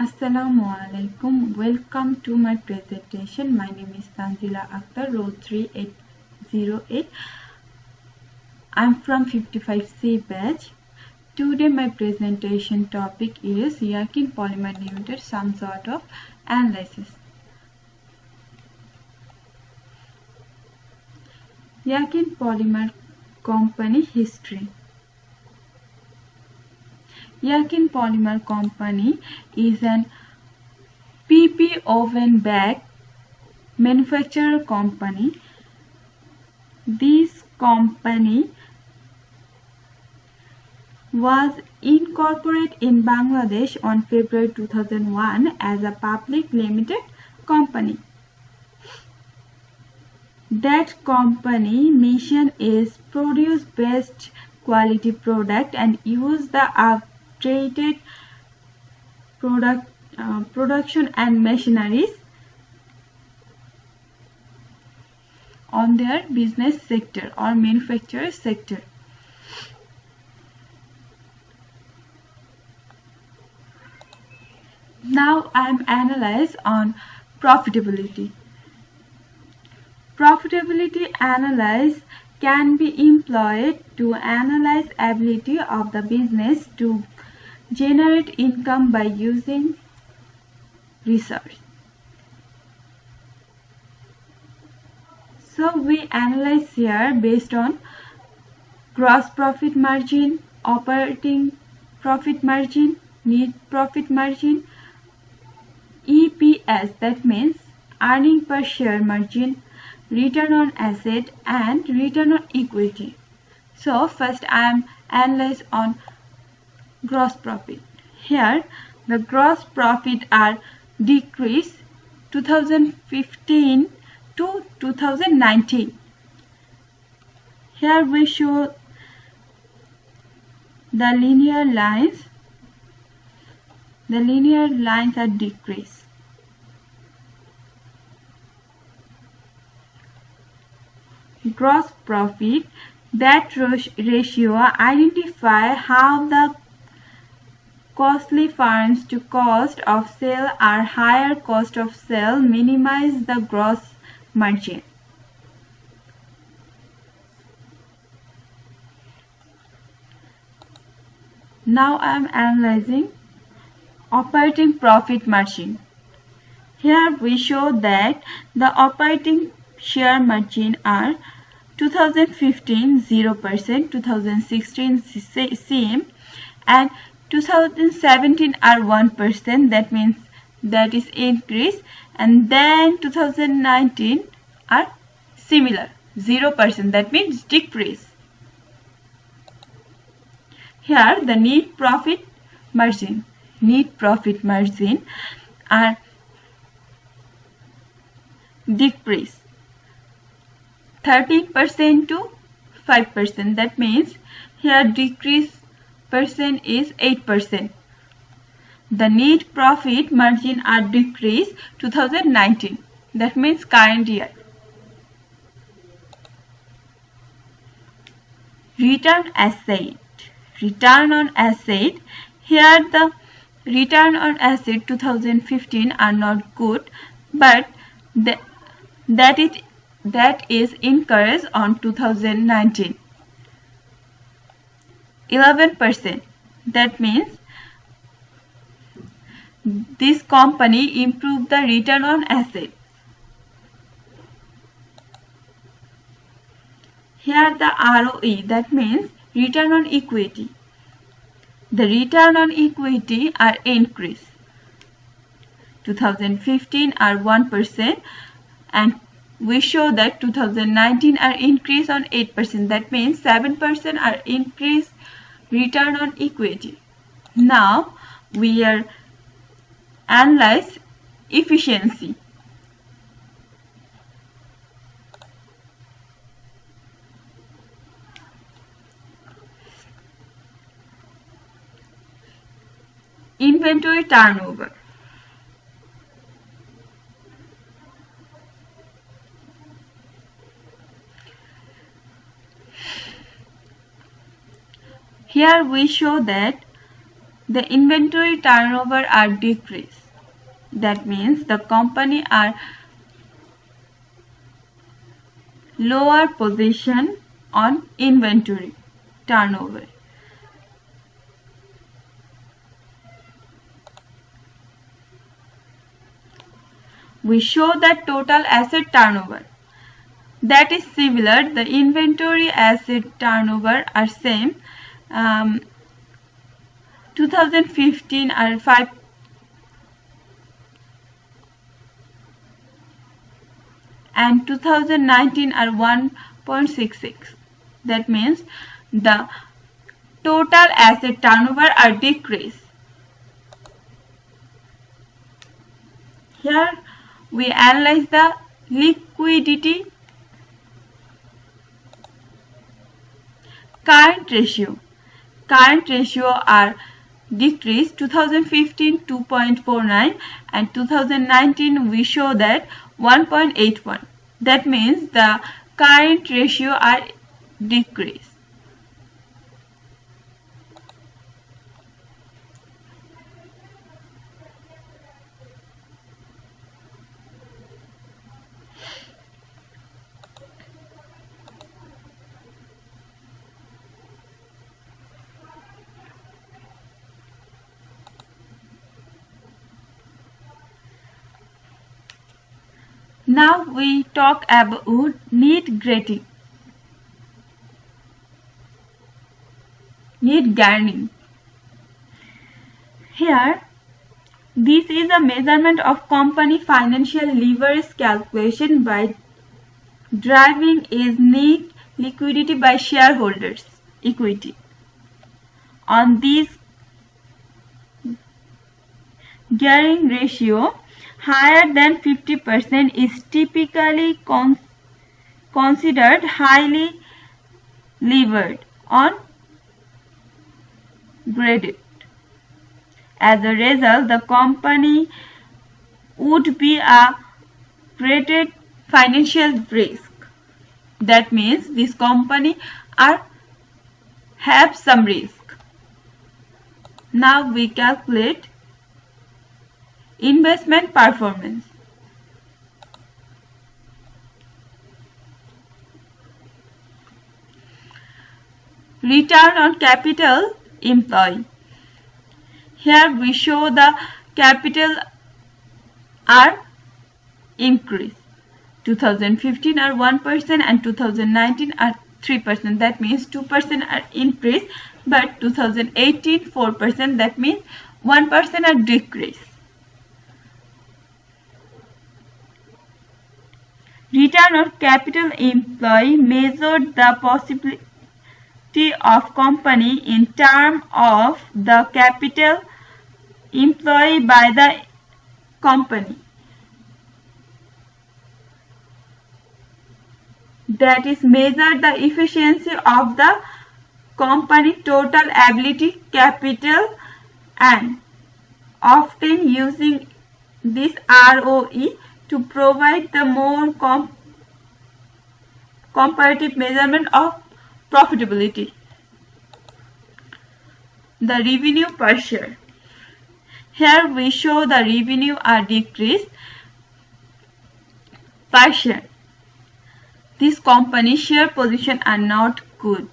Assalamu alaikum. Welcome to my presentation. My name is Tanzila Akhtar, roll 3808. I'm from 55C batch. Today my presentation topic is Yakin Polymer Limited, some sort of analysis. Yakin Polymer Company history. Yakin Polymer Company is an PP oven bag manufacturer company. This company was incorporated in Bangladesh on February 2001 as a public limited company. That company mission is produce best quality product and use the updated production and machineries on their business sector or manufacturer sector. Now I am analyze on profitability. Profitability analysis can be employed to analyze ability of the business to generate income by using research. So we analyze here based on gross profit margin, operating profit margin, net profit margin, EPS, that means earning per share margin, return on asset and return on equity. So first I am analyze on gross profit. Here the gross profit are decreased 2015 to 2019. Here we show the linear lines. The linear lines are decreased. Gross profit, that ratio identify how the costly funds to cost of sale are higher cost of sale minimize the gross margin. Now I am analyzing operating profit margin. Here we show that the operating share margin are 2015 0%, 2016 same and 2017 are 1%, that means that is increase, and then 2019 are similar 0%, that means decrease. Here the net profit margin are decrease 13% to 5%, that means here decrease percent is 8%. The net profit margin are decreased 2019, that means current year. Return on asset, here the return on asset 2015 are not good, but that is increased on 2019 11%, that means this company improved the return on assets. Here the ROE, that means return on equity. The return on equity are increased. 2015 are 1% and we show that 2019 are increased on 8%, that means 7% are increased return on equity. Now we are analyze efficiency. Inventory turnover. Here we show that the inventory turnover are decreased. That means the company are lower position on inventory turnover. We show the total asset turnover. That is similar. The inventory asset turnover are same. 2015 are 5 and 2019 are 1.66. That means the total asset turnover are decreased. Here we analyze the liquidity current ratio. Current ratio are decreased. 2015 2.49 and 2019 we show that 1.81. That means the current ratio are decreased. Now we talk about need gathering. Here, this is a measurement of company financial leverage calculation by driving is net liquidity by shareholders' equity. On this gearing ratio, higher than 50% is typically considered highly levered or graded. As a result, the company would be a graded financial risk. That means this company have some risk. Now we calculate investment performance. Return on capital employed. Here we show the capital are increased. 2015 are 1% and 2019 are 3%. That means 2% are increased, but 2018 4%. That means 1% are decreased. Return on capital employed measured the possibility of company in terms of the capital employed by the company. That is measure the efficiency of the company total ability capital and often using this ROE to provide the more comparative measurement of profitability. The revenue per share. Here we show the revenue are decreased per share. This company share position are not good.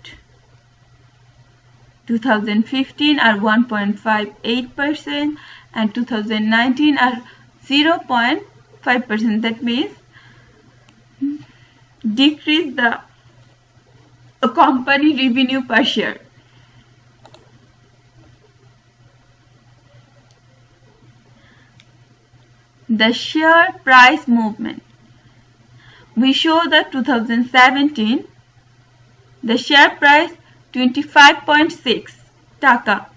2015 are 1.58% and 2019 are 0.5%. That means decrease the company revenue per share. The share price movement. We show that 2017 the share price 25.6 taka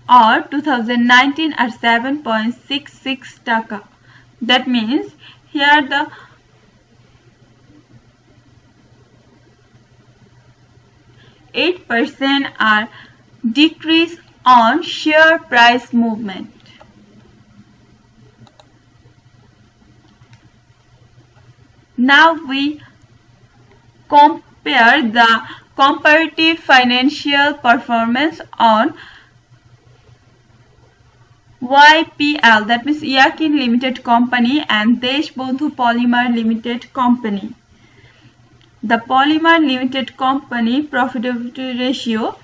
or 2019 are 7.66 taka. That means here the %8 are decrease on share price movement. Now we compare the comparative financial performance on YPL, that means Yakin Limited Company and Deshbandhu Polymer Limited Company. The Polymer Limited Company profitability ratio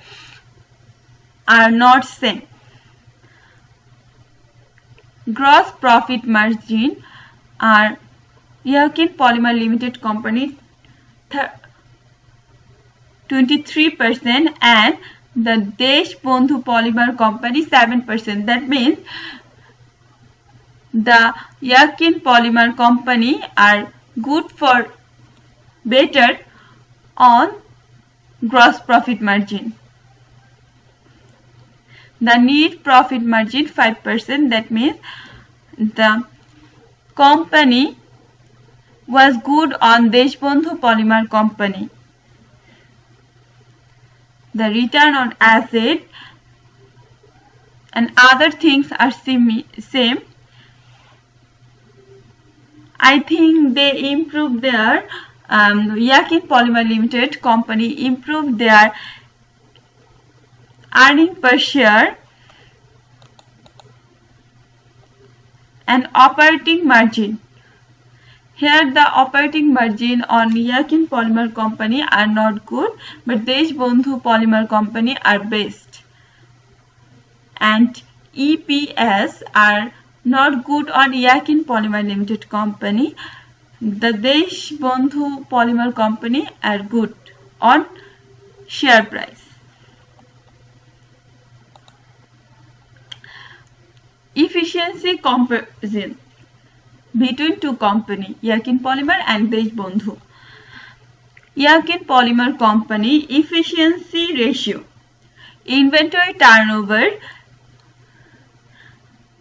are not same. Gross profit margin are Yakin Polymer Limited Company 23% and the Deshbandhu Polymer Company 7%. That means the Yakin Polymer Company are good for better on gross profit margin. The net profit margin 5%. That means the company was good on Deshbandhu Polymer Company. The return on asset and other things are same. I think they improved their Yakin Polymer Limited Company improved their earning per share and operating margin. Here the operating margin on Yakin Polymer Company are not good, but Deshbandhu Polymer Company are best. And EPS are not good on Yakin Polymer Limited Company. The Deshbandhu Polymer Company are good on share price. Efficiency comparison between two company, Yakin Polymer and Deshbandhu. Yakin Polymer Company efficiency ratio, inventory turnover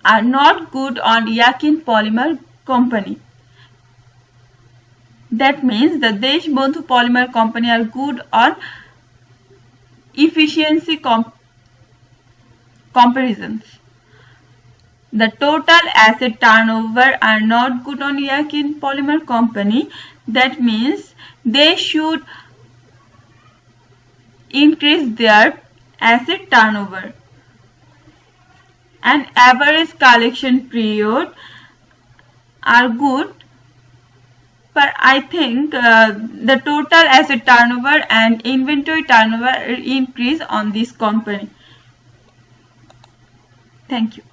are not good on Yakin Polymer Company. That means the Deshbandhu Polymer Company are good on efficiency comparisons. The total asset turnover are not good on Yakin Polymer Company. That means they should increase their asset turnover. And average collection period are good, but I think the total asset turnover and inventory turnover increase on this company. Thank you.